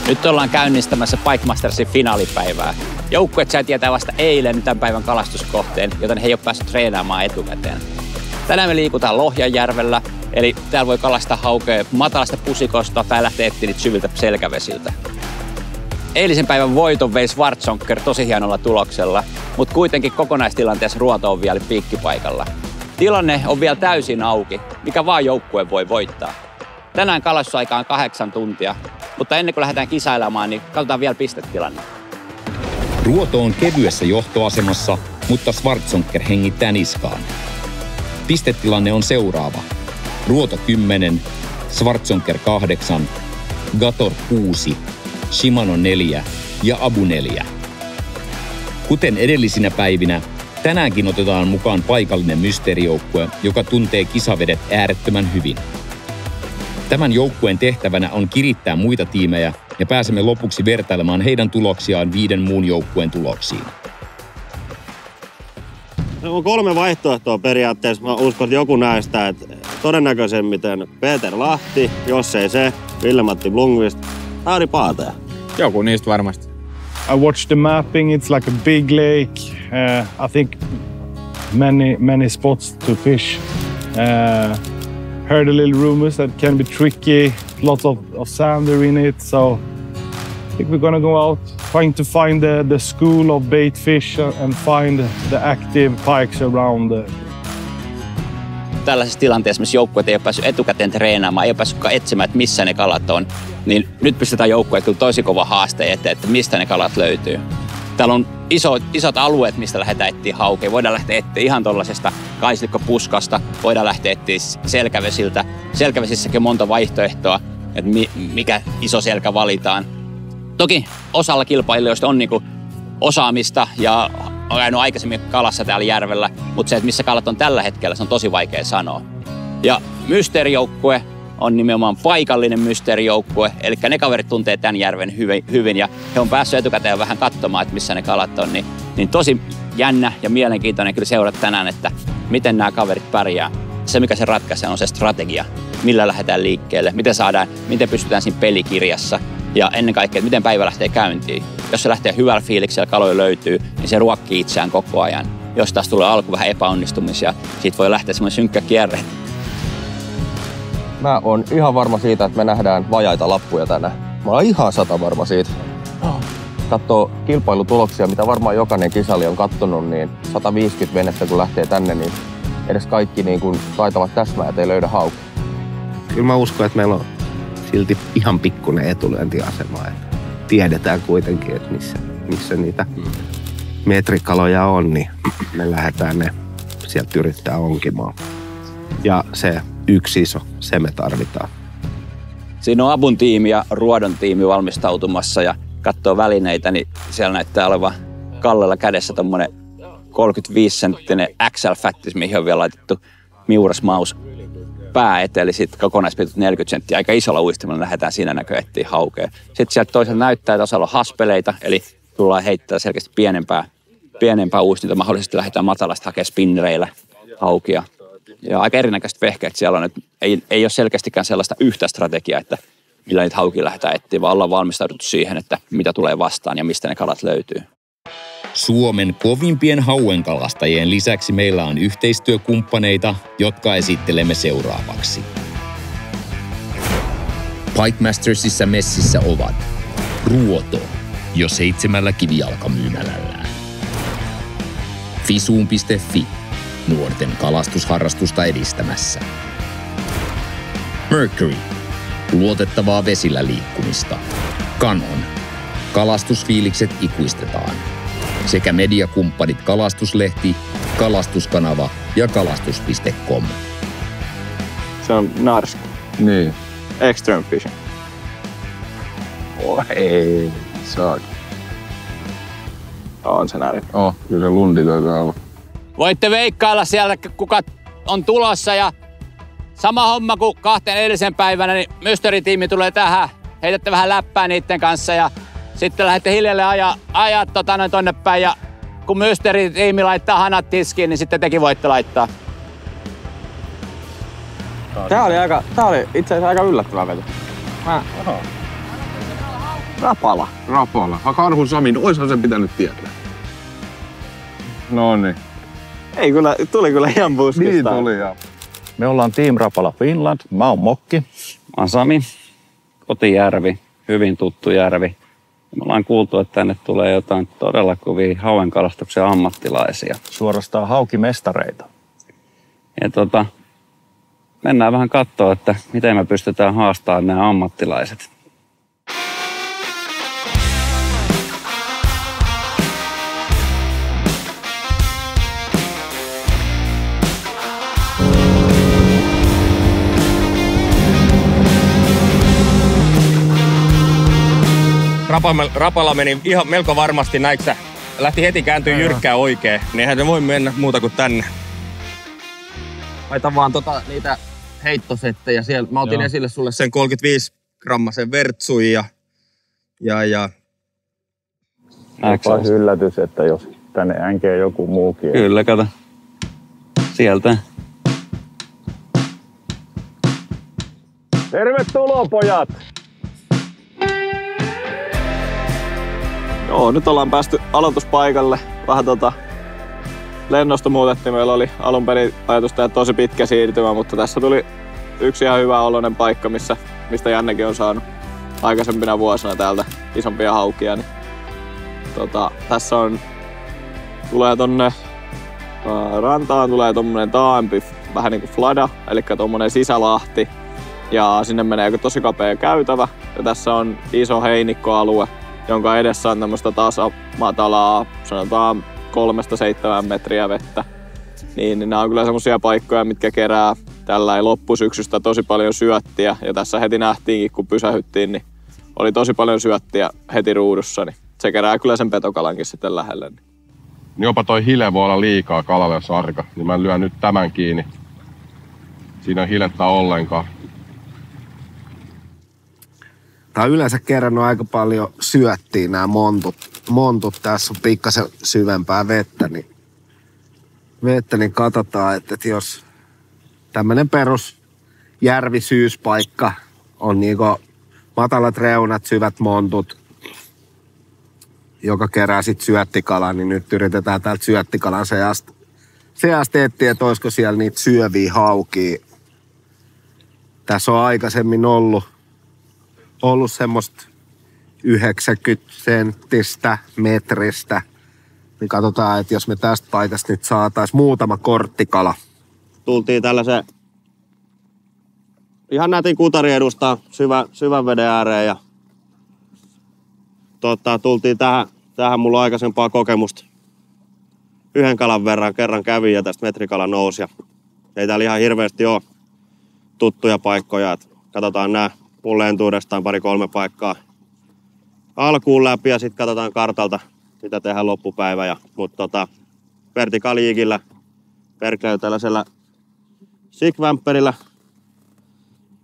Nyt ollaan käynnistämässä Pike Mastersin finaalipäivää. Joukkueet sai tietää vasta eilen tämän päivän kalastuskohteen, joten he ei ole päässyt treenaamaan etukäteen. Tänään me liikutaan Lohjanjärvellä, eli täällä voi kalastaa haukea matalasta pusikosta tai lähteä etsiä niitä syviltä selkävesiltä. Eilisen päivän voiton vei Schwarzonker tosi hienolla tuloksella, mutta kuitenkin kokonaistilanteessa Ruoto on vielä piikkipaikalla. Tilanne on vielä täysin auki, mikä vaan joukkue voi voittaa. Tänään kalastusaika on 8 tuntia, mutta ennen kuin lähdetään kisailemaan, niin katsotaan vielä pistetilanne. Ruoto on kevyessä johtoasemassa, mutta Schwarzonker hengittää niskaan. Pistetilanne on seuraava. Ruoto 10, Schwarzonker 8, Gator 6, Shimano 4 ja Abu 4. Kuten edellisinä päivinä, tänäänkin otetaan mukaan paikallinen mysteerijoukkue, joka tuntee kisavedet äärettömän hyvin. Tämän joukkueen tehtävänä on kirittää muita tiimejä ja pääsemme lopuksi vertailemaan heidän tuloksiaan 5 muun joukkueen tuloksiin. On 3 vaihtoehtoa periaatteessa. Mä uskon, että joku näistä, että todennäköisemmiten Peter Lahti, jos ei se, Ville-Matti Blomqvist, Harri Paateja. Joku niistä varmasti. I watched the mapping. It's like a big lake. I think many spots to fish. Heard a little rumors that can be tricky. Lots of sander in it. So I think we're gonna go out trying to find the school of bait fish and find the active pikes around. Tällaisessa tilanteessa, missä joukkueet ei ole päässyt etukäteen treenaamaan, ei ole päässytkaan etsimään, että missä ne kalat on, niin nyt pistetään joukkueet kyllä tosi kova haaste eteen, että mistä ne kalat löytyy. Täällä on isot alueet, mistä lähdetään etsiä haukeja. Voidaan lähteä etsiä ihan tuollaisesta kaislikkopuskasta, voidaan lähteä etsiä selkävesiltä. Selkävesissäkin on monta vaihtoehtoa, että mikä iso selkä valitaan. Toki osalla kilpailijoista on niinku osaamista ja on käynyt aikaisemmin kalassa täällä järvellä, mutta se, että missä kalat on tällä hetkellä, se on tosi vaikea sanoa. Ja mysteerijoukkue on nimenomaan paikallinen mysteerijoukkue, eli ne kaverit tuntee tämän järven hyvin ja he on päässyt etukäteen vähän katsomaan, että missä ne kalat on. Niin tosi jännä ja mielenkiintoinen kyllä seurata tänään, että miten nämä kaverit pärjää. Se, mikä se ratkaisee, on se strategia, millä lähdetään liikkeelle, miten pystytään siinä pelikirjassa ja ennen kaikkea, että miten päivä lähtee käyntiin. Jos se lähtee hyvällä fiiliksellä, kaloja löytyy, niin se ruokkii itseään koko ajan. Jos taas tulee alku vähän epäonnistumisia, siitä voi lähteä semmoinen synkkä kierre. Mä oon ihan varma siitä, että me nähdään vajaita lappuja tänään. Mä oon ihan 100 varma siitä. Katsoo kilpailutuloksia, mitä varmaan jokainen kisali on kattonut, niin 150 venettä kun lähtee tänne, niin edes kaikki niin kuin taitavat täsmäjät ei löydä haukia. Kyllä mä uskon, että meillä on silti ihan pikkuinen etulyöntiasema. Että tiedetään kuitenkin, että missä niitä metrikaloja on, niin me lähdetään ne sieltä yrittää onkimaan. Ja se yksi iso, se me tarvitaan. Siinä on Abun tiimi ja Ruodon tiimi valmistautumassa ja katsoo välineitä, niin siellä näyttää olevan Kallella kädessä tommonen 35-senttinen XL-fättis, mihin on vielä laitettu miurasmaus pää eteen, eli sitten kokonaispituus 40 senttiä. Aika isolla uistimella lähdetään siinä näköä etsiä haukea. Sitten sieltä toisaalta näyttää, että osalla on haspeleita, eli tullaan heittää selkeästi pienempää uistinta. Mahdollisesti lähdetään matalasta hakemaan spinnereillä haukia. Ja aika erinäköistä vehkeet siellä on, että ei ole selkeästikään sellaista yhtä strategiaa, että millä niitä haukia lähdetään etsiä, vaan ollaan valmistauduttu siihen, että mitä tulee vastaan ja mistä ne kalat löytyy. Suomen kovimpien hauenkalastajien lisäksi meillä on yhteistyökumppaneita, jotka esittelemme seuraavaksi. Pike Mastersissa messissä ovat Ruoto jo 7 kivijalkamyymälällään. Fisuun.fi nuorten kalastusharrastusta edistämässä. Mercury luotettavaa vesillä liikkumista. Canon kalastusfiilikset ikuistetaan. Sekä mediakumppanit Kalastuslehti, Kalastuskanava ja kalastus.com. Se on narski. Niin. Extreme fishing. Ei, saak. On se näin. Kyllä se lundi taitaa olla. Voitte veikkailla siellä, kuka on tulossa ja sama homma kuin 2 edellisen päivänä, niin mysteeritiimi tulee tähän. Heitätte vähän läppää niiden kanssa ja sitten lähdette hiljalleen ajaa tonne päin ja kun mysteeritiimi laittaa hanat tiskiin, niin sitten tekin voitte laittaa. Tää oli itse asiassa aika yllättävää veto. Rapala. Karhun Sami, oishan sen pitänyt tietää. No niin. Ei kyllä, tuli kyllä ihan puskista. Niin tuli ja. Me ollaan Team Rapala Finland. Mä oon Mokki. Mä oon Sami, kotijärvi, hyvin tuttu järvi. Me ollaan kuultu, että tänne tulee jotain todella kovia hauenkalastuksen ammattilaisia. Suorastaan haukimestareita. Ja mennään vähän katsoa, että miten me pystytään haastamaan nämä ammattilaiset. Rapala meni ihan melko varmasti näiksä. Lähti heti kääntyä jyrkkää oikein. Niin eihän se voi mennä muuta kuin tänne. Laita vaan niitä heittosettejä siellä. Mä otin esille sulle sen 35 grammasen vertsuin ja Olisi yllätys, että jos tänne änkee joku muukin. Kyllä, kato. Sieltä. Tervetuloa, pojat! Joo, nyt ollaan päästy aloituspaikalle. Vähän lennosta muutettiin. Meillä oli alun perin ajatus tehdä tosi pitkä siirtymä, mutta tässä tuli yksi ihan hyvä oloinen paikka, mistä Jannekin on saanut aikaisempina vuosina täältä isompia haukia. Niin, tässä tulee tonne rantaan tulee tommonen taaempi, vähän niinku flada, eli tommonen sisälahti. Ja sinne menee tosi kapea käytävä. Ja tässä on iso heinikkoalue, jonka edessä on tämmöistä tasamatalaa, sanotaan 3-7 metriä vettä. Niin nämä on kyllä semmosia paikkoja, mitkä kerää tällä loppusyksystä tosi paljon syöttiä. Ja tässä heti nähtiinkin, kun pysähyttiin, niin oli tosi paljon syöttiä heti ruudussa. Niin se kerää kyllä sen petokalankin sitten lähelle. Niin jopa toi hile voi olla liikaa kalalle, jos arka. Niin mä lyön nyt tämän kiinni. Siinä on hilettä ollenkaan. Tää on yleensä kerännyt aika paljon syöttiä nämä montut. Tässä on pikkasen syvempää vettä, niin katsotaan, että jos tämmönen perus järvisyyspaikka on niinku matalat reunat, syvät montut, joka kerää sit syöttikalaa, niin nyt yritetään täältä syöttikalan seasta etsiä, että olisiko siellä niitä syöviä haukia. Tässä on aikaisemmin ollut semmoista 90 senttistä metristä, niin katsotaan, että jos me tästä paikasta nyt saataisiin muutama korttikala. Tultiin tällaisen ihan nätin kutari edustaa syvän veden ääreen ja tultiin tähän mulla on aikaisempaa kokemusta. Yhden kalan verran kerran kävin ja tästä metrikala nousi. Ei täällä ihan hirveästi ole tuttuja paikkoja. Katsotaan nää mulle entuudestaan 2-3 paikkaa alkuun läpi ja sitten katsotaan kartalta, mitä tehdään loppupäivä. Mutta vertikaaliikillä perkeleillä tällaisella sigvämpperillä.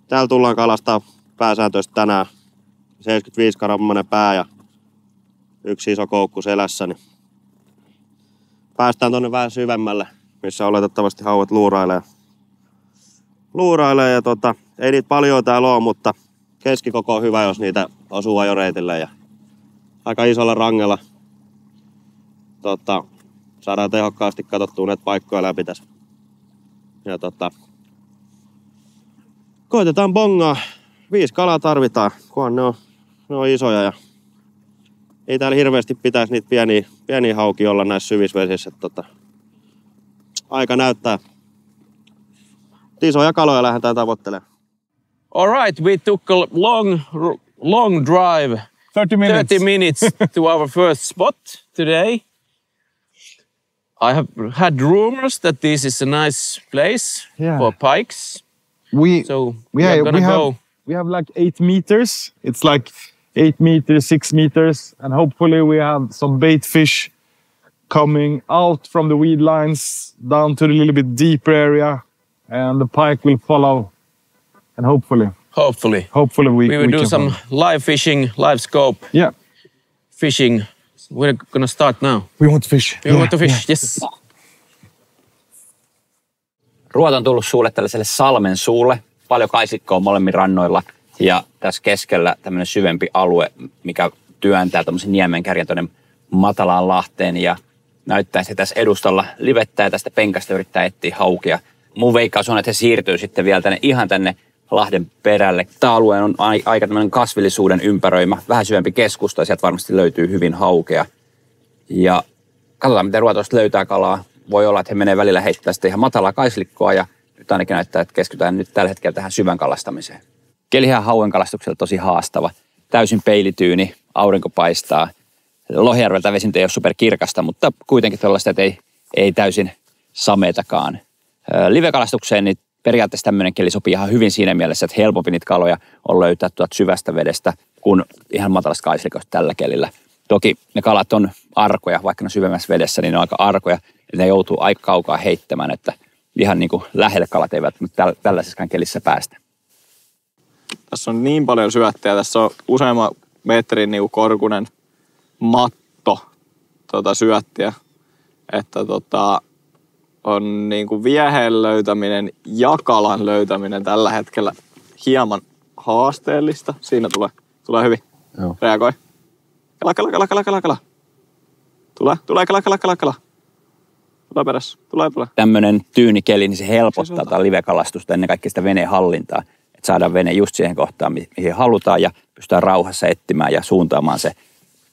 Täällä tullaan kalastaa pääsääntöisesti tänään 75 grammanen pää ja yksi iso koukku selässä. Niin päästään tonne vähän syvemmälle, missä oletettavasti hauet luurailee ja ei niitä paljon täällä ole, mutta keskikoko on hyvä, jos niitä osuu ajoreitille ja aika isolla rangella saadaan tehokkaasti katsottua näitä paikkoja läpi tässä. Ja koitetaan bongaa. 5 kalaa tarvitaan, kunhan ne on isoja ja ei täällä hirveästi pitäisi niitä pieniä haukia olla näissä syvissä vesissä. Aika näyttää. Isoja kaloja lähdetään tavoittelemaan. All right, we took a long drive. 30 minutes to our first spot today. I have had rumors that this is a nice place for pikes. We have like 8 meters. It's like 8 meters, 6 meters, and hopefully we have some bait fish coming out from the weed lines down to the little bit deeper area, and the pike will follow. And hopefully we will do some live fishing, live scope. Yeah, fishing. We're gonna start now. We want to fish. Yes. Ruoto on tullut suulle tällaiselle salmen suulle. Paljon kaisikkoa molemmin rannoilla. Ja tässä keskellä tämmöinen syvempi alue, mikä työntää tämmöisen niemenkärjen tuonne matalaan lahteen ja näyttää se tässä edustalla livettää tästä penkasta yrittää etsiä haukia. Mun veikkaus on, että se siirtyy sitten vielä ihan tänne lahden perälle. Tämä alue on aika tämmöinen kasvillisuuden ympäröimä, vähän syvempi keskusta ja sieltä varmasti löytyy hyvin haukea. Ja katsotaan, miten ruotoista löytää kalaa. Voi olla, että he menee välillä heittää sitten ihan matalaa kaislikkoa ja nyt ainakin näyttää, että keskitytään nyt tällä hetkellä tähän syvän kalastamiseen. Kelihän hauen kalastuksella tosi haastava. Täysin peilityyni, aurinko paistaa. Lohijärveltä vesi ei ole superkirkasta, mutta kuitenkin tällaista, että ei täysin sameetakaan. Livekalastukseen niin periaatteessa tämmöinen keli sopii ihan hyvin siinä mielessä, että helpompi niitä kaloja on löytää tuolta syvästä vedestä kuin ihan matalasta kaislikosta tällä kelillä. Toki ne kalat on arkoja, vaikka ne on syvemmässä vedessä, niin ne on aika arkoja. Ja ne joutuu aika kaukaa heittämään, että ihan niin kuin lähelle kalat eivät tällaisessa kelissä päästä. Tässä on niin paljon syöttejä. Tässä on useamman metrin niin kuin korkunen matto syöttiä, että on niin kuin vieheen löytäminen ja kalan löytäminen tällä hetkellä hieman haasteellista. Siinä tulee hyvin. Joo. Reagoi. Kala. Tulee kala. Tulee perässä. Tulee. Tämmöinen tyynikeli, niin se helpottaa tätä livekalastusta, ennen kaikkea sitä veneen hallintaa. Että saadaan vene just siihen kohtaan, mihin halutaan ja pystytään rauhassa etsimään ja suuntaamaan se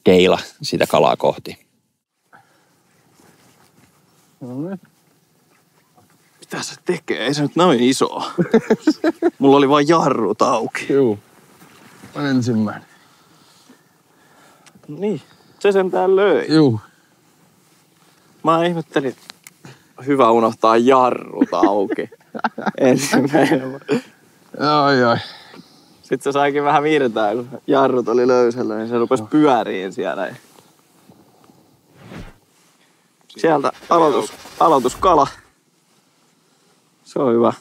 keila sitä kalaa kohti. Mitä se tekee? Ei se nyt noin iso. Mulla oli vain jarrut auki. Juu. Mä ensimmäinen. Niin, se sentään löi. Juu. Mä ihmettelin, hyvä unohtaa jarrut auki. Ensimmäinen. Ai. Sitten se saikin vähän virtaa, kun jarrut oli löysällä, niin se rupesi pyöriin siellä. Sieltä aloituskala. Se on hyvä.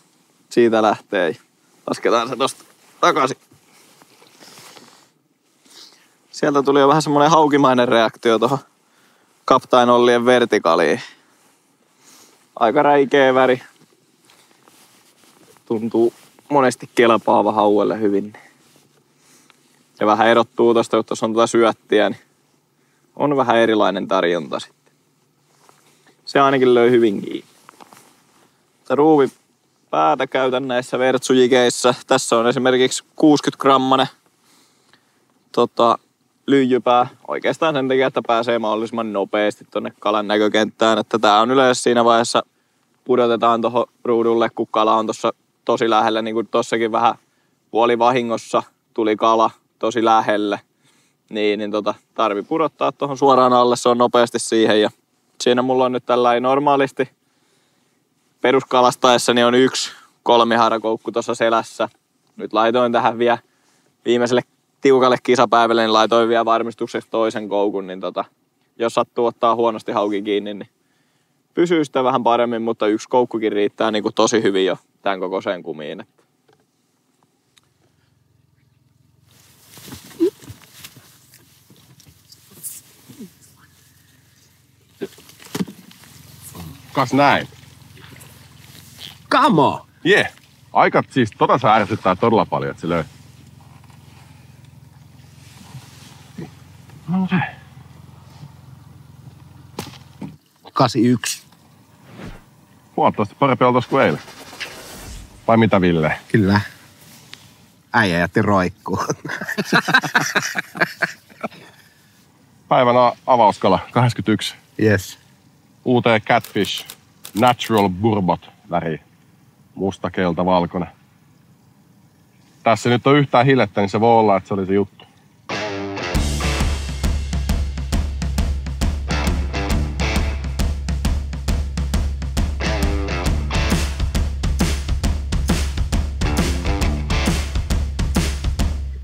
Siitä lähtee. Lasketaan se tosta takaisin. Sieltä tuli jo vähän semmoinen haukimainen reaktio tuohon Captain Ollien vertikaaliin. Aika räikeä väri. Tuntuu monesti kelpaava hauelle hyvin. Se vähän erottuu tosta, kun tuossa on syöttiä, niin on vähän erilainen tarjonta sitten. Se ainakin löi hyvin kiinni. Ruuvi päätä käytän näissä vertsujikeissa. Tässä on esimerkiksi 60-grammanen lyijypää. Oikeastaan sen takia, että pääsee mahdollisimman nopeasti tonne kalan näkökenttään. Että tää on yleensä siinä vaiheessa pudotetaan tuohon ruudulle, kun kala on tuossa tosi lähellä. Niin kuin tossakin vähän puolivahingossa tuli kala tosi lähelle. Niin tarvii pudottaa tuohon suoraan alle. Se on nopeasti siihen. Ja siinä mulla on nyt tällainen normaalisti peruskalastaessani on 1 kolmiharakoukku tuossa selässä. Nyt laitoin tähän vielä viimeiselle tiukalle kisapäivälle, niin laitoin vielä varmistukseksi toisen koukun. Niin jos sattuu ottaa huonosti hauki kiinni, niin pysyy sitä vähän paremmin, mutta 1 koukkukin riittää niin kuin tosi hyvin jo tämän kokoiseen kumiin. Kas näin. Come on! Yeah. Aika siis se ärsyttää todella paljon, että se löi. No se. 81. Huomattavasti parempi oltais kuin eilen. Vai mitä, Ville? Kyllä. Äijä jätti roikkuu. Päivän avauskala 81. Yes. UT Catfish Natural Burbot väri. Musta, kelta, valkoinen. Tässä nyt on yhtään hilettä, niin se voi olla, että se oli se juttu.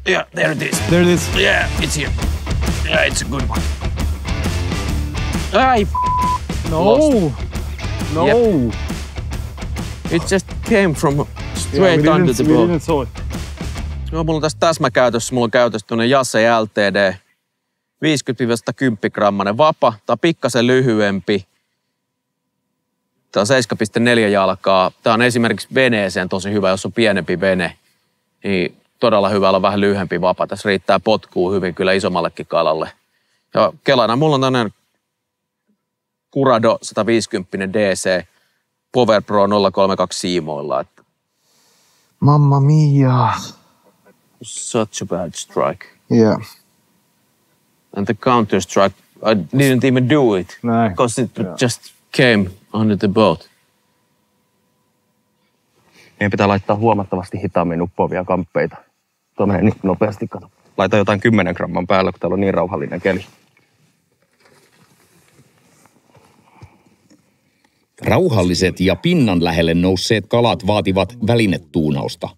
Yeah, there it is. There it is. Yeah, it's here. Yeah, it's a good one. Ai, No! Lost. No! Yep. It just came from straight under the We boat. didn't saw it. No, mulla on tässä täsmäkäytössä, mulla on käytössä tuonne Jase LTD 50-110 grammanen vapa. Tää on pikkasen lyhyempi. Tää on 7,4 jalkaa. Tää on esimerkiksi veneeseen tosi hyvä, jos on pienempi vene. Niin todella hyvä olla vähän lyhyempi vapa. Tässä riittää potkua hyvin kyllä isommallekin kalalle. Ja kelana mulla on tämmöinen Curado 150 DC Power Pro 032 siimoilla. Mamma mia. Such a bad strike. Yeah. And the counter strike, I didn't even do it. Nej. Because it just came under the boat. Meidän pitää laittaa huomattavasti hitaammin uppoavia kamppeita. Tuo menee niin nopeasti, kato. Laita jotain 10 gramman päällä, kun täällä on niin rauhallinen keli. Rauhalliset ja pinnan lähelle nousseet kalat vaativat välinetuunausta.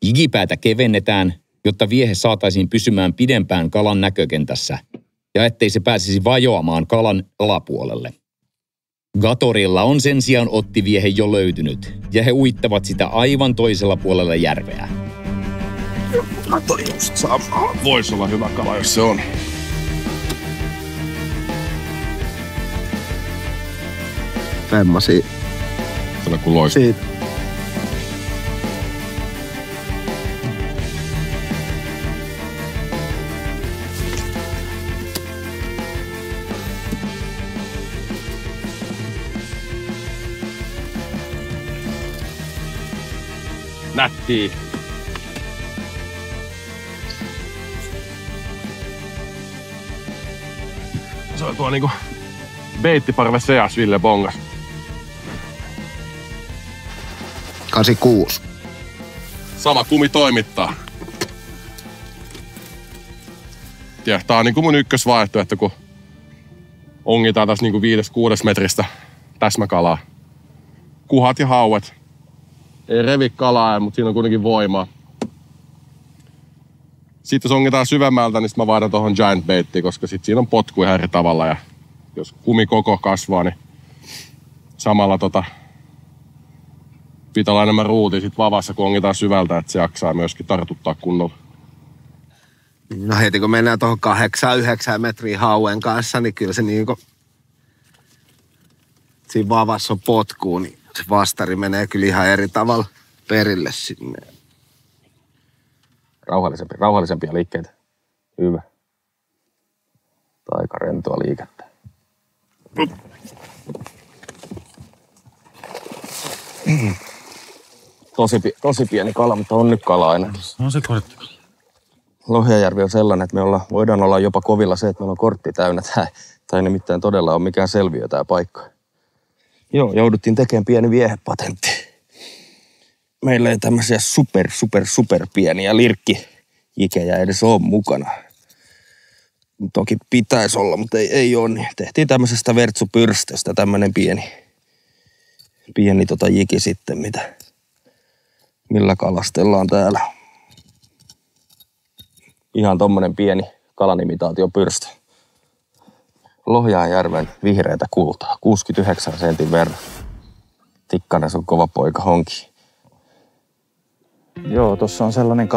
Jigipäätä kevennetään, jotta viehe saataisiin pysymään pidempään kalan näkökentässä ja ettei se pääsisi vajoamaan kalan alapuolelle. Gatorilla on sen sijaan ottiviehe jo löytynyt ja he uittavat sitä aivan toisella puolella järveä. Gatori just samaa. Voisi olla hyvä kala, jos se on. Femmasia. Sillä kun loisi. Siitä. Nättiä. Se on tuo niinku beittiparve seas Ville bongas. 86. Sama kumi toimittaa. Ja tää on niinku mun ykkösvaihtoehto, kun ongitaan tässä niinku 5-6 metristä täsmäkalaa. Kuhat ja hauet. Ei revi kalaa, mutta siinä on kuitenkin voimaa. Sitten jos ongitaan syvemmältä, niin mä vaihdan tohon giant baittiin, koska sit siinä on potku ihan eri tavalla. Ja jos kumikoko kasvaa, niin samalla pitää olla enemmän ruutia sit vavassa, kun ongitaan syvältä, että se jaksaa myöskin tartuttaa kunnolla. No heti kun mennään tuohon 8-9 metriä hauen kanssa, niin kyllä se niinku... Siinä vavassa on potkuu, niin se vastari menee kyllä ihan eri tavalla perille sinne. Rauhallisempia liikkeitä. Hyvä. Aika rentoa liikettä. Tosi pieni kala, mutta on nyt kala aina. On se korttikala. Lohjajärvi on sellainen, että voidaan olla jopa kovilla se, että meillä on kortti täynnä. Tai nimittäin todella on mikään selviö tää paikka. Joo, jouduttiin tekemään pieni viehepatentti. Meillä ei tämmöisiä super pieniä lirkkijikejä edes ole mukana. Toki pitäisi olla, mutta ei ole. Niin tehtiin tämmöisestä vertsupyrstöstä tämmöinen pieni jiki sitten, millä kalastellaan täällä. Ihan tommonen pieni kalanimitaatiopyrstö. Lohjaanjärven vihreätä kultaa, 69 sentin verran. Tikkanen on kova poika honki. Joo, tuossa on sellainen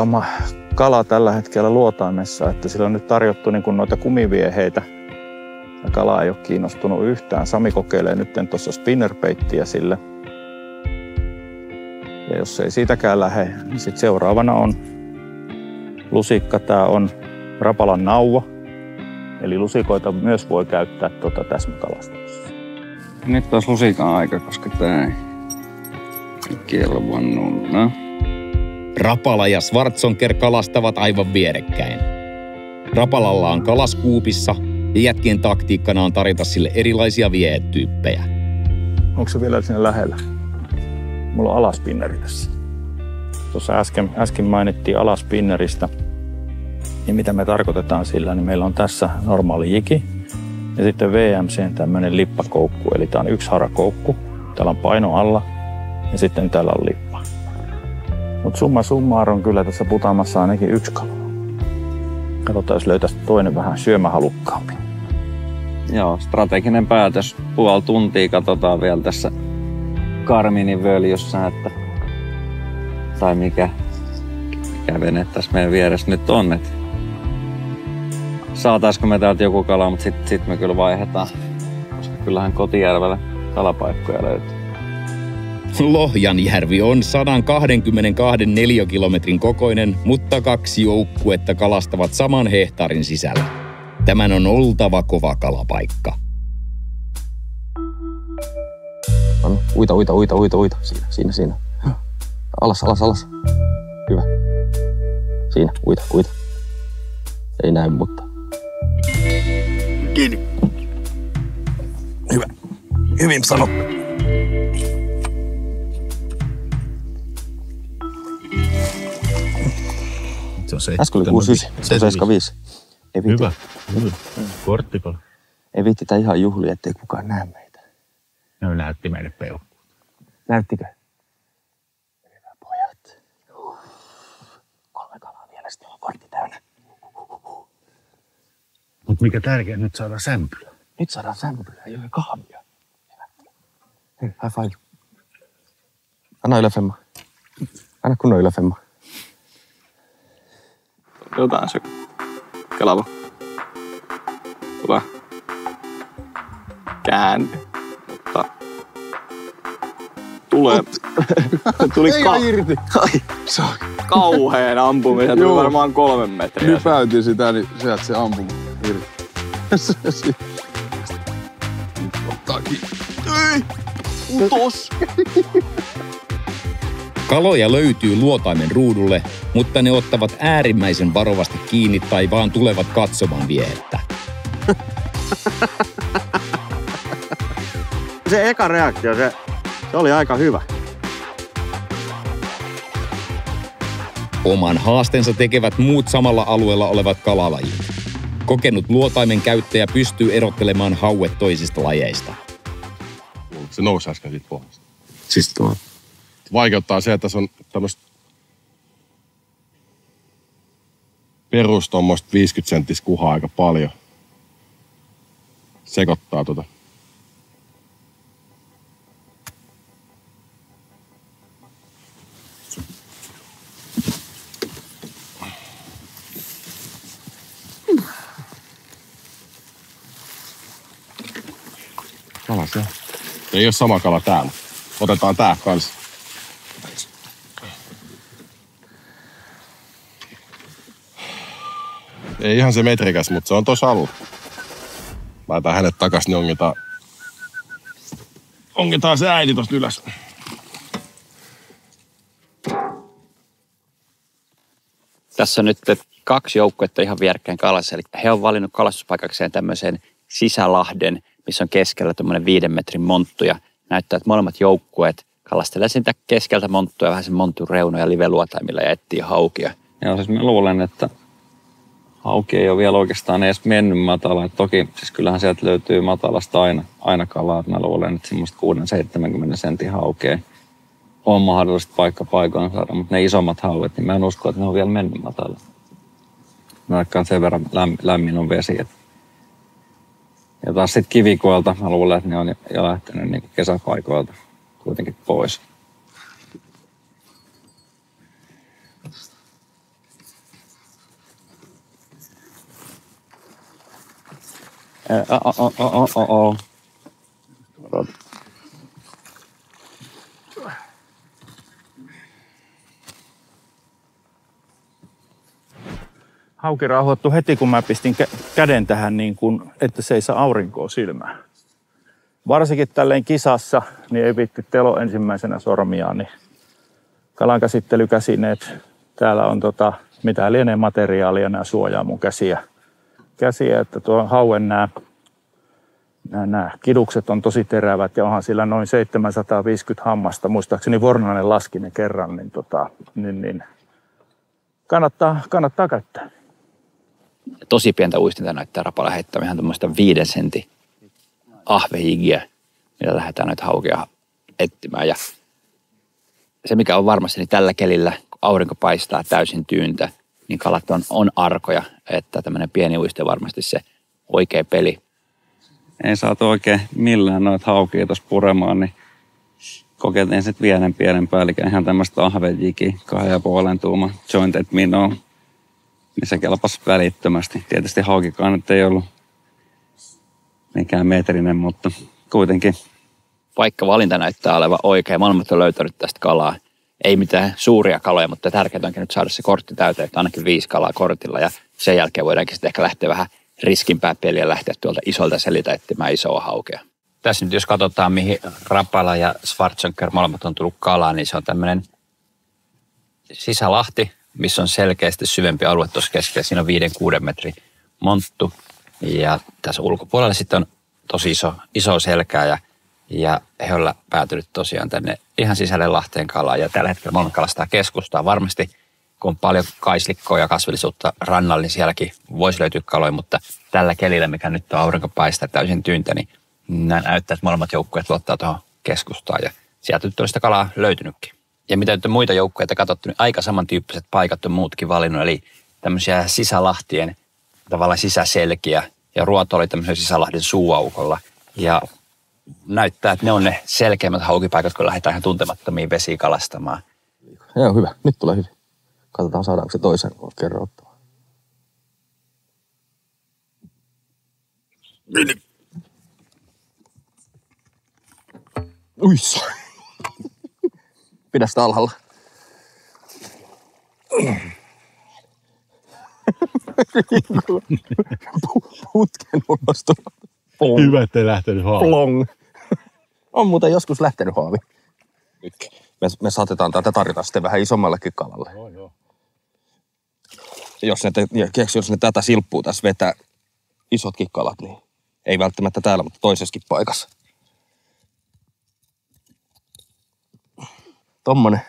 kala tällä hetkellä luotaimessa, että sillä on nyt tarjottu niin kuin noita kumivieheitä. Ja kala ei ole kiinnostunut yhtään. Sami kokeilee nyt tuossa spinnerbaittiä sille. Ja jos ei siitäkään lähde, niin sitten seuraavana on lusikka. Tää on Rapalan nauva. Eli lusikoita myös voi käyttää täsmäkalastuksessa. Nyt taas lusikan aika, koska tää ei kelvannut. No. Rapala ja Schwarzonker kalastavat aivan vierekkäin. Rapalalla on kalaskuupissa ja jätkien taktiikkana on tarjota sille erilaisia viehetyyppejä. Onko se vielä siinä lähellä? Mulla on alaspinneri tässä. Tuossa äsken mainittiin alaspinneristä. Ja mitä me tarkoitetaan sillä, niin meillä on tässä normaali jiki ja sitten VMC:n tämmöinen lippakoukku. Eli tää on yksi harakoukku. Täällä on paino alla ja sitten täällä on lippa. Mutta summa summarum kyllä tässä putamassa ainakin yksi kala. Katsotaan, jos löytäisi toinen vähän syömähalukkaampi. Joo, strateginen päätös. Puoli tuntia katsotaan vielä tässä Karminin völjyssä, että tai mikä vene tässä meidän vieressä nyt on. Että saataisiko me täältä joku kala, mutta sit me kyllä vaihdetaan, koska kyllähän Kotijärvellä kalapaikkoja löytyy. Lohjanjärvi on 122 neliökilometrin kokoinen, mutta 2 joukkuetta kalastavat saman hehtaarin sisällä. Tämän on oltava kova kalapaikka. Uita. Siinä. Alas. Hyvä. Siinä, uita. Ei näy, mutta... Kiinni. Hyvä. Hyvin sanottu. Äsken oli 69, se on 75. Hyvä. Korttipala. Ei viittitä ihan juhlia, ettei kukaan näe meitä. No näytti meille peukkuun. Näyttikö? Hyvä pojat. 3 kalaa vielä, sitten on kortti täynnä. Mut mikä tärkeää, nyt saadaan sämpylä. Nyt saadaan sämpylä, ei ole kahvia. Hei, high five. Anna yläfemma. Anna kunnon yläfemma. Jotain se kelava. Tulee. Käänty. Mutta... Tulee. Tuli irti. Kauheen ampumisen. Tuli varmaan 3 metriä. Nypäytin sitä, niin sieltä se ampui irti. Ottaakin. Ei! Utos! Kaloja löytyy luotaimen ruudulle, mutta ne ottavat äärimmäisen varovasti kiinni tai vaan tulevat katsomaan viehettä. Se eka reaktio, se oli aika hyvä. Oman haasteensa tekevät muut samalla alueella olevat kalalajit. Kokenut luotaimen käyttäjä pystyy erottelemaan hauet toisista lajeista. Se nousi äsken siitä pohjasta. Siis tuo. Vaikeuttaa se, että se on tämmöistä perus tommoista 50 senttis kuhaa aika paljon. Sekoittaa tota. Kala se. Ei ole sama kala täällä. Otetaan tää kanssa. Ei ihan se metrikäs, mutta se on tossa alulla. Laitaan hänet takas, niin ongitaan se äiti tosta ylös. Tässä on nyt 2 joukkuetta ihan vierekkäin kalassa. Eli he on valinnut kalastuspaikakseen tämmöisen sisälahden, missä on keskellä tämmöinen 5 metrin monttu. Ja näyttää, että molemmat joukkueet kalastelee sitä keskeltä monttua vähän sen montun reunoja live-luotaimilla ja etsii haukia. Joo, siis mä luulen, että hauki ei ole vielä oikeastaan edes mennyt matala. Toki siis kyllähän sieltä löytyy matalasta aina kalaa. Mä luulen, että semmoista 6-70 sentin haukea on mahdollista paikkaan saada. Mutta ne isommat hauet, niin mä en usko, että ne on vielä mennyt matala. Vaikka sen verran lämmin on vesi. Ja taas sitten kivikoilta, mä luulen, että ne on jo lähtenyt niin kesäpaikoilta kuitenkin pois. Hauki rauhoittui heti, kun mä pistin käden tähän, niin kun, että se ei saa aurinkoa silmään. Varsinkin tälleen kisassa, niin ei viitti telo ensimmäisenä sormiaan, niin kalankäsittelykäsineet. Täällä on mitä lienee materiaalia, nämä suojaa mun käsiä, että tuo hauen nämä kidukset on tosi terävät ja onhan sillä noin 750 hammasta. Muistaakseni Vornanen laski ne kerran, niin kannattaa käyttää. Tosi pientä uistinta näyttää rapalla heittämään ihan tuommoista 5 sentin ahvejigiä, millä lähdetään noita haukia etsimään. Ja se mikä on varmasti, niin tällä kelillä, kun aurinko paistaa täysin tyyntä, niin kalat on arkoja, että tämmöinen pieni uiste varmasti se oikea peli. Ei saatu oikein millään noita haukia tuossa puremaan, niin kokeiltiin sitten vielä pienempää, eli ihan tämmöistä ahvejiki, 2,5 tuuma jointed minnow, niin se kelpasi välittömästi. Tietysti haukikaan ei ollut mikään metrinen, mutta kuitenkin paikkavalinta näyttää olevan oikein. Molemmat on löytänyt tästä kalaa. Ei mitään suuria kaloja, mutta tärkeää onkin nyt saada se kortti täyteen, että ainakin 5 kalaa kortilla. Ja sen jälkeen voidaankin sitten ehkä lähteä vähän riskimpää peliä ja lähteä tuolta isolta selitä etsimään isoa haukea. Tässä nyt jos katsotaan, mihin Rapala ja Schwarzonker molemmat on tullut kalaa, niin se on tämmöinen sisälahti, missä on selkeästi syvempi alue tuossa keskellä. Siinä on 5-6 metrin monttu ja tässä ulkopuolella sitten on tosi iso selkää ja he ovat päätynyt tosiaan tänne ihan sisälle lahteen kalaa. Ja tällä hetkellä molemmat kalastaa keskustaa. Varmasti kun on paljon kaislikkoa ja kasvillisuutta rannalla, niin sielläkin voisi löytyä kaloja, mutta tällä kelillä, mikä nyt on aurinko paistaa täysin tyyntä, niin näyttää, että molemmat joukkueet luottaa tuohon keskustaan ja sieltä nyt on sitä kalaa löytynytkin. Ja mitä nyt on muita joukkueita katsottu, niin aika samantyyppiset paikat on muutkin valinnut, eli tämmöisiä sisälahtien tavallaan sisäselkiä ja Ruoto oli tämmöisen sisälahden suuaukolla ja näyttää, että ne on ne selkeimmät haukipaikat, kun lähdetään ihan tuntemattomiin vesiin kalastamaan. Joo, hyvä. Nyt tulee hyvin. Katsotaan, saadaanko se toisen kerran ottamaan. Uissa. Pidä sitä alhaalla. Putken ulostu. Hyvä, ettei lähtenyt haavi. Plong. On muuten joskus lähtenyt haavi. Me saatetaan tätä tarjota sitten vähän isommallekin kalalle. Joo. Jos ne tätä silppuu tässä vetää isotkin kalat, niin ei välttämättä täällä, mutta toisessakin paikassa. Tommonen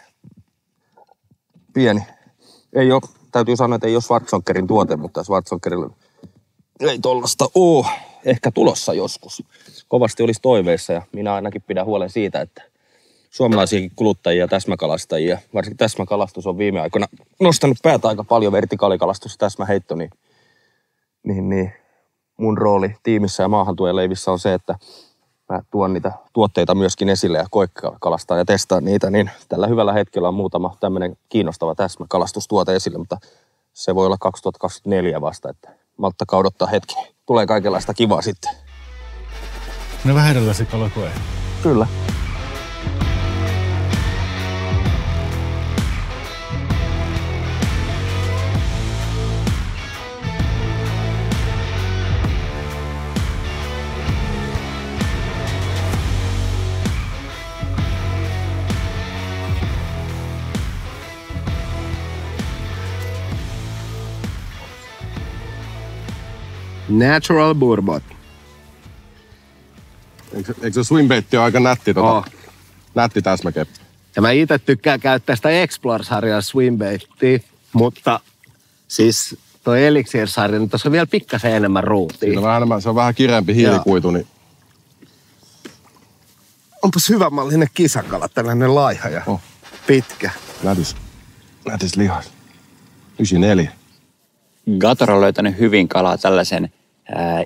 pieni. Ei ole, täytyy sanoa, että ei ole Schwarzonkerin tuote, mutta Schwarzonkerilla ei tollasta ole. Ehkä tulossa joskus. Kovasti olisi toiveissa ja minä ainakin pidän huolen siitä, että suomalaisiakin kuluttajia ja täsmäkalastajia, varsinkin täsmäkalastus on viime aikoina nostanut päätä aika paljon, vertikaalikalastus ja täsmäheitto, niin mun rooli tiimissä ja maahantuojaleivissä on se, että mä tuon niitä tuotteita myöskin esille ja koekalastaa ja testaa niitä, niin tällä hyvällä hetkellä on muutama tämmöinen kiinnostava täsmäkalastustuote esille, mutta se voi olla 2024 vasta, että malttakaa odottaa hetki. Tulee kaikenlaista kivaa sitten. No vähän erilaisia kalakoja. Kyllä. Natural burbot. Eikö se swimbaitti ole aika nätti, nätti täsmäkeppi? Ja mä itse tykkään käyttää sitä Explore-sarjaa swimbaittia, mutta siis toi Elixir-sarja, niin tuossa on vielä pikkasen enemmän ruutia. Se on vähän kireempi hiilikuitu, niin... Onpas hyvänmallinen kisakala, tällainen laiha ja pitkä. Nätis lihas. 94. Gator on löytänyt hyvin kalaa tällaisen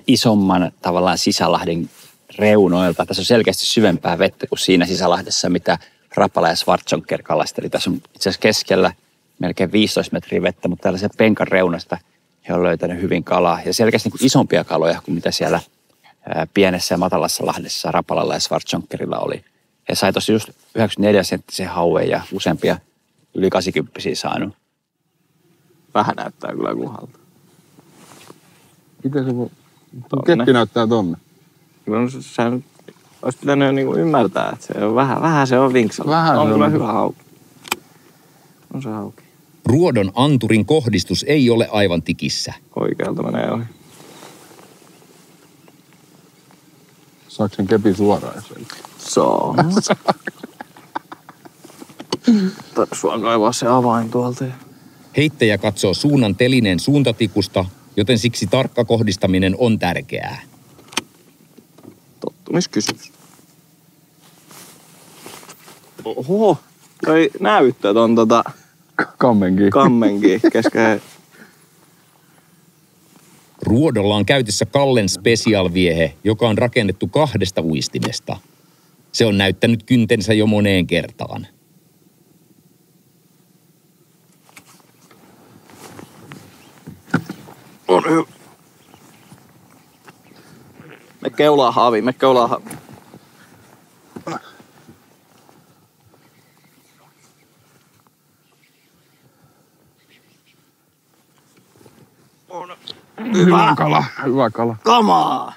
isomman tavallaan sisälahden reunoilta. Tässä on selkeästi syvempää vettä kuin siinä sisälahdessa, mitä Rapala ja Schwarzonker kalasteli. Tässä on itse asiassa keskellä melkein 15 metriä vettä, mutta tällaisen penkan reunasta he on löytänyt hyvin kalaa. Ja selkeästi niin kuin isompia kaloja kuin mitä siellä pienessä ja matalassa lahdessa Rapalalla ja Schwarzonkerilla oli. He sai tuossa just 94-senttisen hauen ja useampia yli 80 saanut. Vähän näyttää kyllä kuhalta. Miten se voi? Keppi näyttää tonne. Sä nyt olisi pitänyt niinku ymmärtää, että se on vähän se on vinksalla. On kyllä hyvä hauki. On se hauki. Ruodon anturin kohdistus ei ole aivan tikissä. Oikealta menee ohi. Saatko sen kepin suoraan? Saa. Sua kaivaa se avain tuolta. Heittäjä katsoo suunnan telineen suuntatikusta, joten siksi tarkka kohdistaminen on tärkeää. Tottumiskysymys. Oho, toi näyttää ton kammenkin keskeen. Ruodolla on käytössä Kallen Special-viehe, joka on rakennettu 2 uistimesta. Se on näyttänyt kyntensä jo moneen kertaan. On hyvä. Me keulaa haavi. Hyvä kala, hyvä kala. Come on!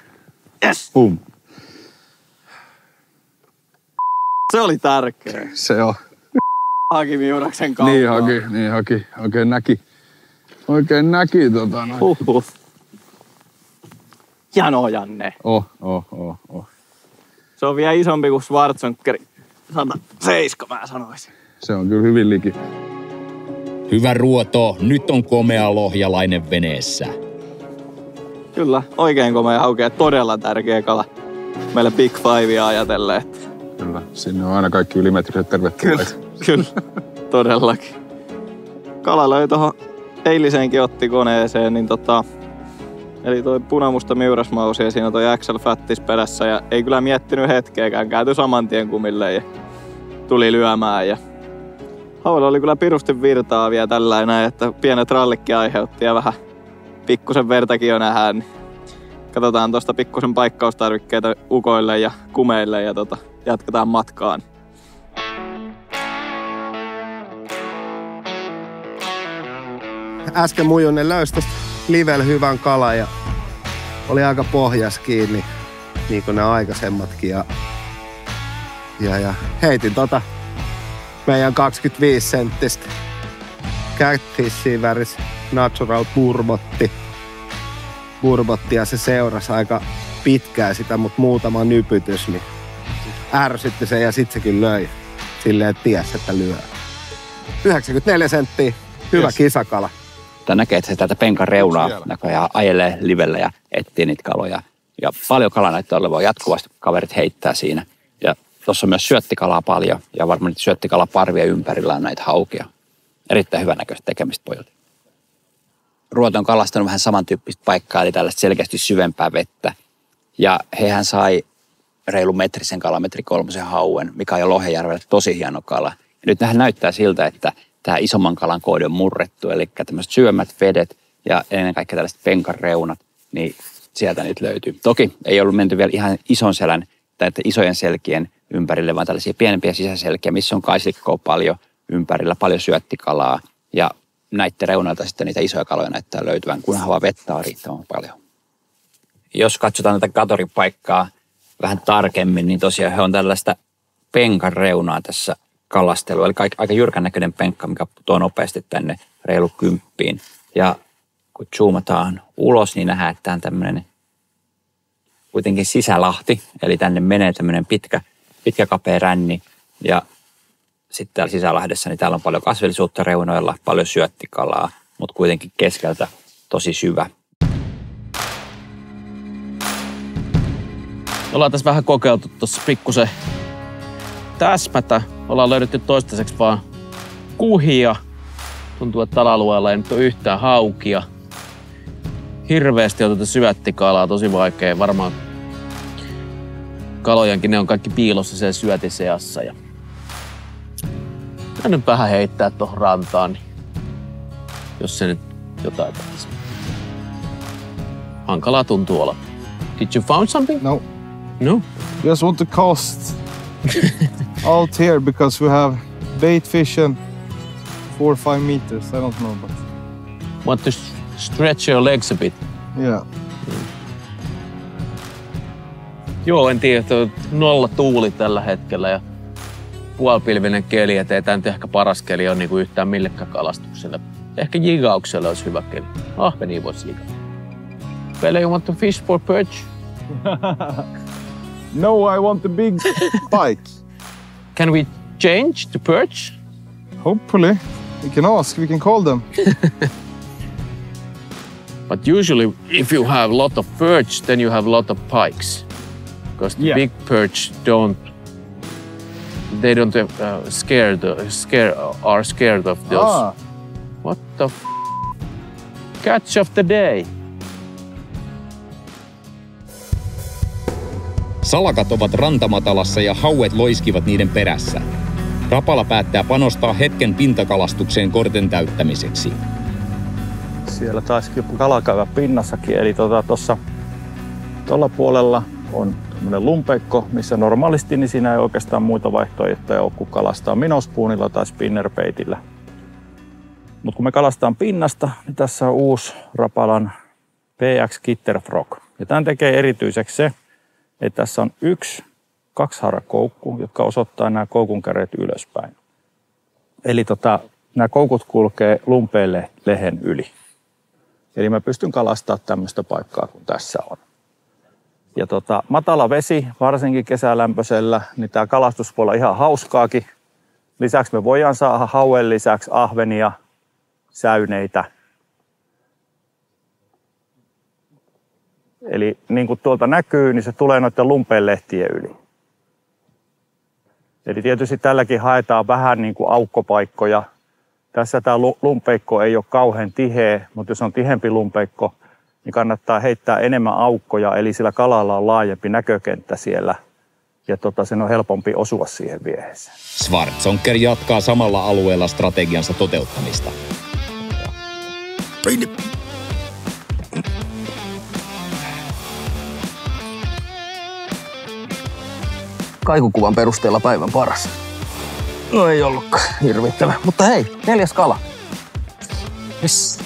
Yes! Boom. Se oli tärkeä. Se on. Haki Miuraksen kautta. Niin haki. Oikein näki Huhhuh. Jano Janne. Oh. Se on vielä isompi kuin Schwarzenegger. 107 mä sanoisin. Se on kyllä hyvin liki. Hyvä ruoto, nyt on komea lohjalainen veneessä. Kyllä, oikein komea hauke ja todella tärkeä kala. Meille Big Fivea ajatellen. Kyllä, sinne on aina kaikki ylimetriset tervetulleet. Kyllä, todellakin. Kala löi tuohon eiliseenkin otti koneeseen, niin eli toi punamusta miurasmausi ja siinä toi XL Fattis perässä ja ei kyllä miettinyt hetkeäkään. Kääntyi saman tien kumille ja tuli lyömään ja hauella oli kyllä pirusti virtaa vielä tällainen, että pienet rallikki aiheutti ja vähän pikkusen vertakin jo nähdään. Niin katsotaan tuosta pikkusen paikkaustarvikkeita ukoille ja kumeille ja jatketaan matkaan. Äsken Mujunen löysi tosta livellä hyvän kalan ja oli aika pohjas kiinni, niin kuin ne aikaisemmatkin. Ja heitin meidän 25 senttistä Catfishin väris Natural Burbotti ja se seurasi aika pitkään sitä, mutta muutama nypytys, niin ärsytti sen ja sit sekin löi silleen, että ties, että lyö. 94 senttiä, hyvä kisakala. Tää näkee, että se täältä penkan reunaa näköjään ajelee livellä ja etsii niitä kaloja. Ja paljon kalaa näyttää olevan jatkuvasti, kaverit heittää siinä. Ja tuossa on myös syöttikalaa paljon ja varmaan niitä syöttikalaparvia ympärillä on näitä haukia. Erittäin hyvän näköistä tekemistä pojilta. Ruoto on kalastanut vähän samantyyppistä paikkaa, eli tällaista selkeästi syvempää vettä. Ja hehän sai reilu metrisen kalan, 1,3 hauen, mikä on jo Lohjajärvellä tosi hieno kala. Ja nyt nähdään näyttää siltä, että tämä isomman kalan koodi on murrettu, eli tämmöiset syömät vedet ja ennen kaikkea tällaiset penkan reunat, niin sieltä nyt löytyy. Toki ei ollut menty vielä ihan ison selän tai isojen selkien ympärille, vaan tällaisia pienempiä sisäselkiä, missä on kaisikkoa paljon ympärillä, paljon syöttikalaa ja näiden reunalta sitten niitä isoja kaloja näyttää löytyvän, kunhan vaan vettä on riittävän paljon. Jos katsotaan tätä katoripaikkaa vähän tarkemmin, niin tosiaan he on tällaista penkan reunaa tässä kalastelu. Eli aika jyrkän näköinen penkka, mikä putoaa nopeasti tänne reilu 10. Ja kun zoomataan ulos, niin nähdään, että tämä on tämmöinen kuitenkin sisälahti. Eli tänne menee tämmöinen pitkä kapea ränni. Ja sitten täällä sisälahdessa, niin täällä on paljon kasvillisuutta reunoilla, paljon syöttikalaa, mutta kuitenkin keskeltä tosi syvä. Ollaan tässä vähän kokeiltu tuossa pikkusen täsmätä. Ollaan löydetty toistaiseksi vaan kuhia. Tuntuu, että tällä alueella ei nyt ole yhtään haukia. Hirveästi on tätä syöttikalaa, tosi vaikea. Varmaan kalojankin ne on kaikki piilossa sen syötiseassa. Ja nyt vähän heittää tuohon rantaan, niin jos se nyt jotain tekisi. Hankalaa tuntuu olla. Did you found something? No. No? Just want to cast out here because we have bait fish and 4 or 5 meters. I don't know, but Want to stretch your legs a bit? yeah. Joo, en tiedä, että on 0 tuuli tällä hetkellä ja puolipilvinen keli, et ei tämä nyt ehkä paras keli ole niinku yhtään millekään kalastukselle. Ehkä jigaukselle olisi hyvä keli. Ahvenia voisi jigata. Pele, you want to fish for perch? No, I want a big pike. Can we change to perch? Hopefully. We can ask, we can call them. But usually if you have a lot of perch, then you have a lot of pikes. Because the big perch they don't are scared of those. Ah. What the catch of the day. Salakat ovat rantamatalassa ja hauet loiskivat niiden perässä. Rapala päättää panostaa hetken pintakalastukseen korten täyttämiseksi. Siellä taisi kala käydä pinnassakin, eli tuossa tuolla puolella on tämmöinen lumpeikko, missä normaalisti niin siinä ei oikeastaan muita vaihtoehtoja ole kuin kalastaa minospuunilla tai spinnerbaitillä. Mutta kun me kalastaan pinnasta, niin tässä on uusi Rapalan PX Kitter Frog. Ja tämän tekee erityiseksi se, että tässä on 1 kaksihaarakoukku, jotka osoittaa nämä koukun kärjet ylöspäin. Eli nämä koukut kulkee lumpeen lehen yli. Eli mä pystyn kalastamaan tämmöistä paikkaa kuin tässä on. Ja matala vesi, varsinkin kesälämpöisellä, niin tämä kalastus voi olla ihan hauskaakin. Lisäksi me voidaan saada hauen lisäksi ahvenia, säyneitä. Eli niin kuin tuolta näkyy, niin se tulee noiden lumpeenlehtien yli. Eli tietysti tälläkin haetaan vähän niin kuin aukkopaikkoja. Tässä tämä lumpeikko ei ole kauhean tiheä, mutta jos on tihempi lumpeikko, niin kannattaa heittää enemmän aukkoja, eli sillä kalalla on laajempi näkökenttä siellä. Ja sen on helpompi osua siihen vieheeseen. Schwarzonker jatkaa samalla alueella strategiansa toteuttamista. Kaikukuvan perusteella päivän paras. No ei ollutkaan hirvittävä. Mutta hei, 4. kala. Yes.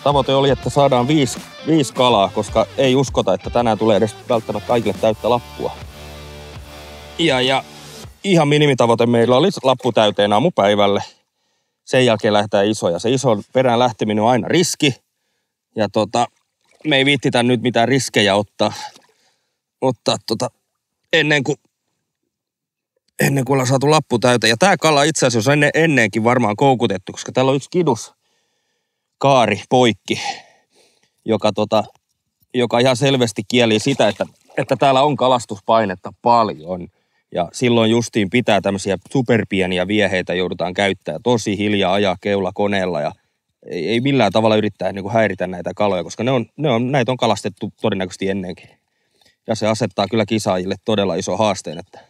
Tavoite oli, että saadaan 5 kalaa, koska ei uskota, että tänään tulee edes välttämättä kaikille täyttä lappua. Ja ihan minimitavoite meillä oli lappu täyteen aamupäivälle. Sen jälkeen lähdetään isoja. Se ison perään lähteminen on aina riski. Ja me ei viittitä nyt mitään riskejä ottaa ennen kuin ollaan saatu lappu täyteen. Ja tää kala itse asiassa on ennenkin varmaan koukutettu, koska täällä on yksi kiduskaari poikki, joka ihan selvästi kieli sitä, että täällä on kalastuspainetta paljon. Ja silloin justiin pitää tämmöisiä superpieniä vieheitä joudutaan käyttämään. Tosi hiljaa ajaa keulakoneella ja ei millään tavalla yrittää niin kuin häiritä näitä kaloja, koska näitä on kalastettu todennäköisesti ennenkin. Ja se asettaa kyllä kisaajille todella iso haasteen, että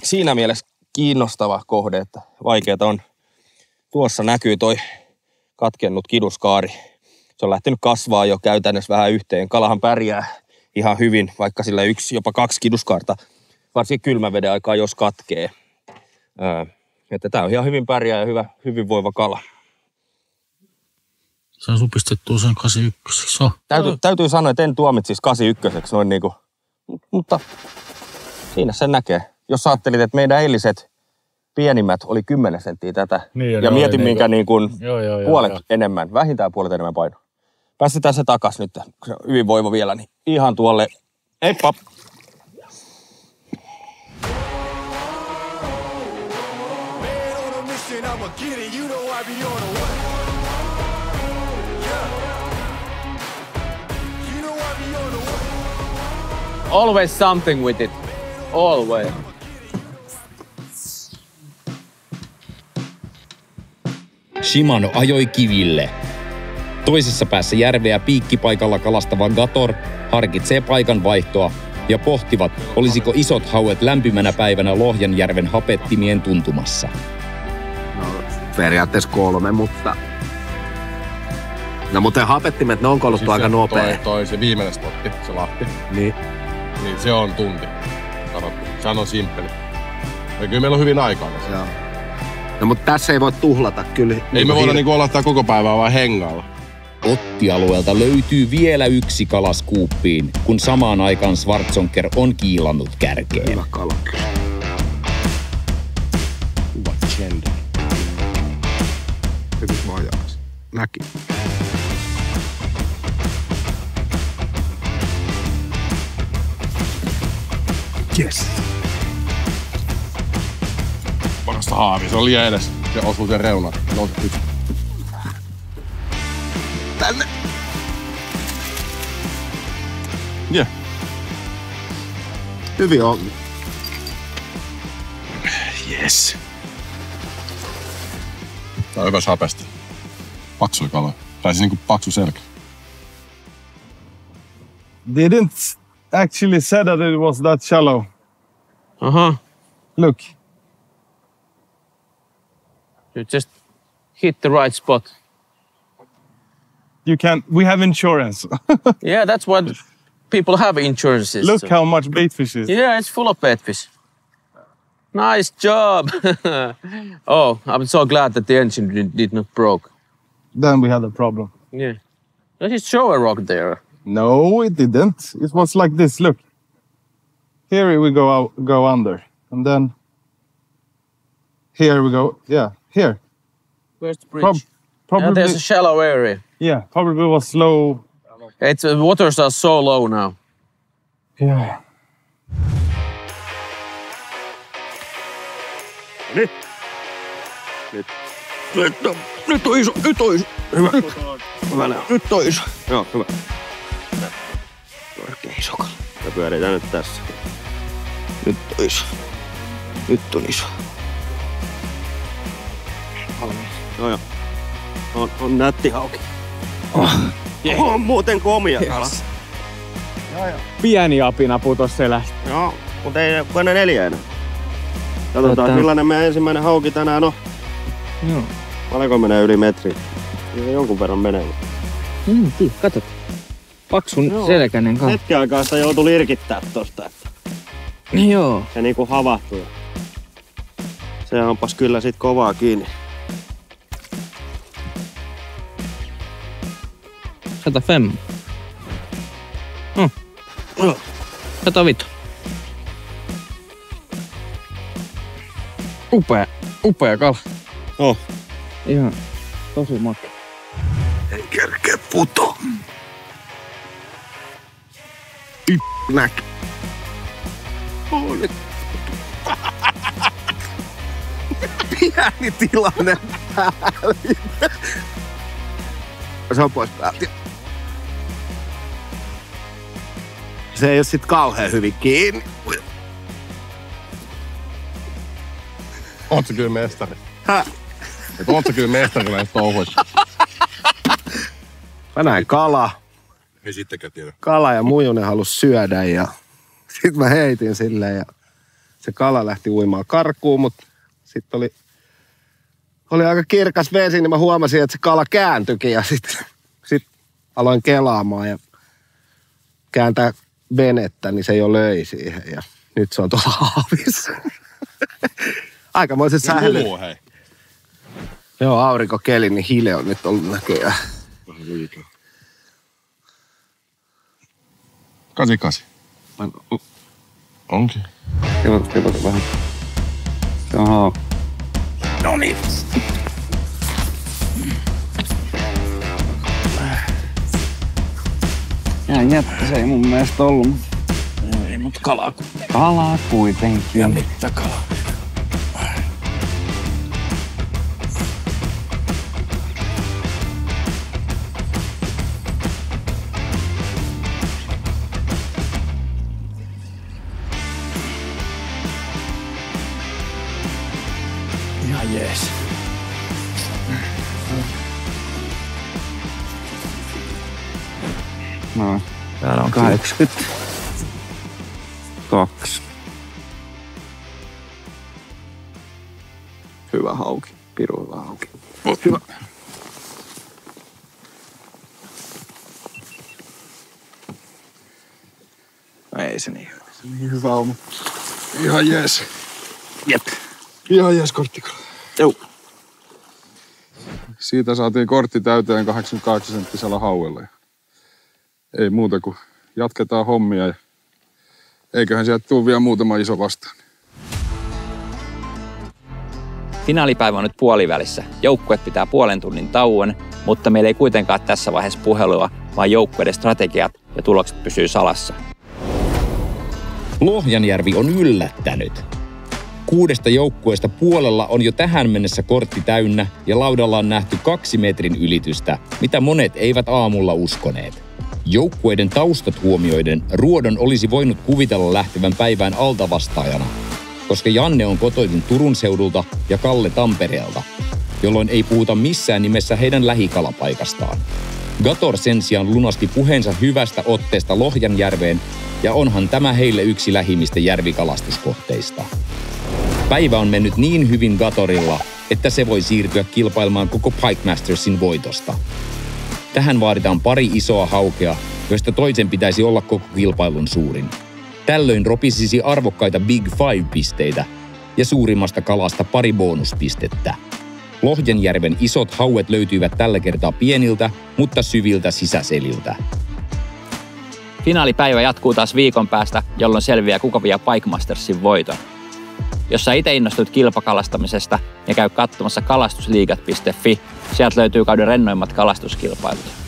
siinä mielessä kiinnostava kohde, että vaikeaa on. Tuossa näkyy toi katkennut kiduskaari. Se on lähtenyt kasvaa jo käytännössä vähän yhteen. Kalahan pärjää ihan hyvin, vaikka sillä 1, jopa 2 kiduskaarta, varsinkin kylmäveden aikaa, jos katkee. Että tää on ihan hyvin pärjää ja hyvinvoiva kala. Saan supistettua sen 81. Täytyy sanoa, että en tuomitsisi 81 noin niinku, mutta siinä sen näkee. Jos ajattelit, että meidän eiliset pienimmät oli 10 senttiä tätä ja mietin minkä niin kuin puolet enemmän, vähintään puolet enemmän painoa. Päästetään se takas nyt, hyvinvoiva vielä, niin ihan tuolle, heippa! Always something with it. Always. Shimano ajoi kiville. Toisessa päässä järveä piikkipaikalla kalastava Gator harkitsee paikan vaihtoa ja pohtivat, olisiko isot hauet lämpimänä päivänä Lohjanjärven hapettimien tuntumassa. No, periaatteessa 3, mutta... No, mutta hapettimet, ne on koluttu aika nopea. Toi se viimeinen spotti, se Lahti. Niin se on tunti. Sanottu. Sehän on simppeli. Ja kyllä meillä on hyvin aikaa. Joo. No, mutta tässä ei voi tuhlata kyllä. Ei me voida olla tää koko päivää vaan hengailla. Ottialueelta löytyy vielä 1 kala skuuppiin, kun samaan aikaan Schwarzonker on kiilannut kärkeen. Hyvä kala. Hyvä gender. Hyvin vajaas. Näki. Yes. Parasta haavi, se on liian edes. Se osuu sen reunaan. Nousi yksi. Tänne. Yeah. Hyvin on. Yes. Tää on hyvä sapesti. Paksuja kaloja. Tai siis niinku paksu selkä. Didn't actually say that it was that shallow. Look. You just hit the right spot. We have insurance. Yeah, that's what people have insurances. Look how much baitfish is. Yeah, it's full of baitfish. Nice job. Oh, I'm so glad that the engine did not broke. Then we had a problem. Yeah. Does it show a rock there? No, it didn't. It was like this. Look. Here we go under. And then here we go. Yeah, here. Where's the bridge? Probably. There's a shallow area. Yeah, probably was slow. The waters are so low now. Yeah. Nyt on iso. Hyvä. Nyt on iso. Joo, hyvä. Oikein iso kala. Ja pyöritään nyt tässä. Nyt on iso. Nyt on iso. Joo. On nätti hauki. On muuten komia kala. Pieni apina putos selästä. Joo, mutta ei aina 4 enää. Katsotaan, millainen meidän ensimmäinen hauki tänään on. Joo. Paljonko menee yli metri? Jonkun verran menee. Katot. Paksun selkäinen kala. Hetken aikaa sitä joutui lirkittää tosta. Joo. Se niinku havahtui. Se hampas kyllä sit kovaa kiinni. 105. 105. Upea kala. Ihan tosi makea. Ei kerkeä puto. Näkö. Pieni tilanne. Se on pois päältä. Se ei oo sit kauhean hyvin kiinni. Oot sä kyllä mestari? Oot sä kyllä mestari näistä touhuista? Mä näin kala. Ei sittenkään tiedä. Kala ja Mujunen halusi syödä ja sit mä heitin silleen ja se kala lähti uimaan karkuun, mutta sit oli aika kirkas vesi, niin mä huomasin, että se kala kääntyikin ja sit aloin kelaamaan ja kääntää venettä, niin se jo löi siihen ja nyt se on tuolla haavissa. Aikamoiset sählyt. Hei. Joo, aurinkokeli, niin hile on nyt ollut näköjään. Vähän liikaa. 88. Onkin. Kivata vähän. Se on hauki. Noniin. Ihan jättä se ei mun mielestä ollut. Ei, mut kalaa. Kalaa kuitenkin. Ja mittakalaa. Ihan jees. No, täällä on 82. Hyvä hauki. Pirun hyvä hauki. Hyvä. Ei se niin hyvä. Se niin hyvä on, mutta ihan jees. Jep. Ihan jees korttikala. Joo. Siitä saatiin kortti täyteen 88-senttisellä hauella. Ei muuta kuin jatketaan hommia ja eiköhän sieltä tule vielä muutama iso vastaan. Finaalipäivä on nyt puolivälissä. Joukkueet pitää puolen tunnin tauon, mutta meillä ei kuitenkaan tässä vaiheessa puhelua, vaan joukkueiden strategiat ja tulokset pysyy salassa. Lohjanjärvi on yllättänyt. 6 joukkueesta puolella on jo tähän mennessä kortti täynnä ja laudalla on nähty 2 metrin ylitystä, mitä monet eivät aamulla uskoneet. Joukkueiden taustat huomioiden Ruodon olisi voinut kuvitella lähtevän päivään altavastaajana, koska Janne on kotoisin Turun seudulta ja Kalle Tampereelta, jolloin ei puhuta missään nimessä heidän lähikalapaikastaan. Gator sen sijaan lunasti puheensa hyvästä otteesta Lohjanjärveen ja onhan tämä heille yksi lähimmistä järvikalastuskohteista. Päivä on mennyt niin hyvin Gatorilla, että se voi siirtyä kilpailemaan koko Pike Mastersin voitosta. Tähän vaaditaan 2 isoa haukea, joista toisen pitäisi olla koko kilpailun suurin. Tällöin ropisisi arvokkaita Big Five-pisteitä ja suurimmasta kalasta 2 bonuspistettä. Lohjanjärven isot hauet löytyivät tällä kertaa pieniltä, mutta syviltä sisäseliltä. Finaalipäivä jatkuu taas viikon päästä, jolloin selviää kuka vie Pike Mastersin voiton. Jos sä itse innostut kilpakalastamisesta ja käy katsomassa kalastusliigat.fi, sieltä löytyy kauden rennoimmat kalastuskilpailut.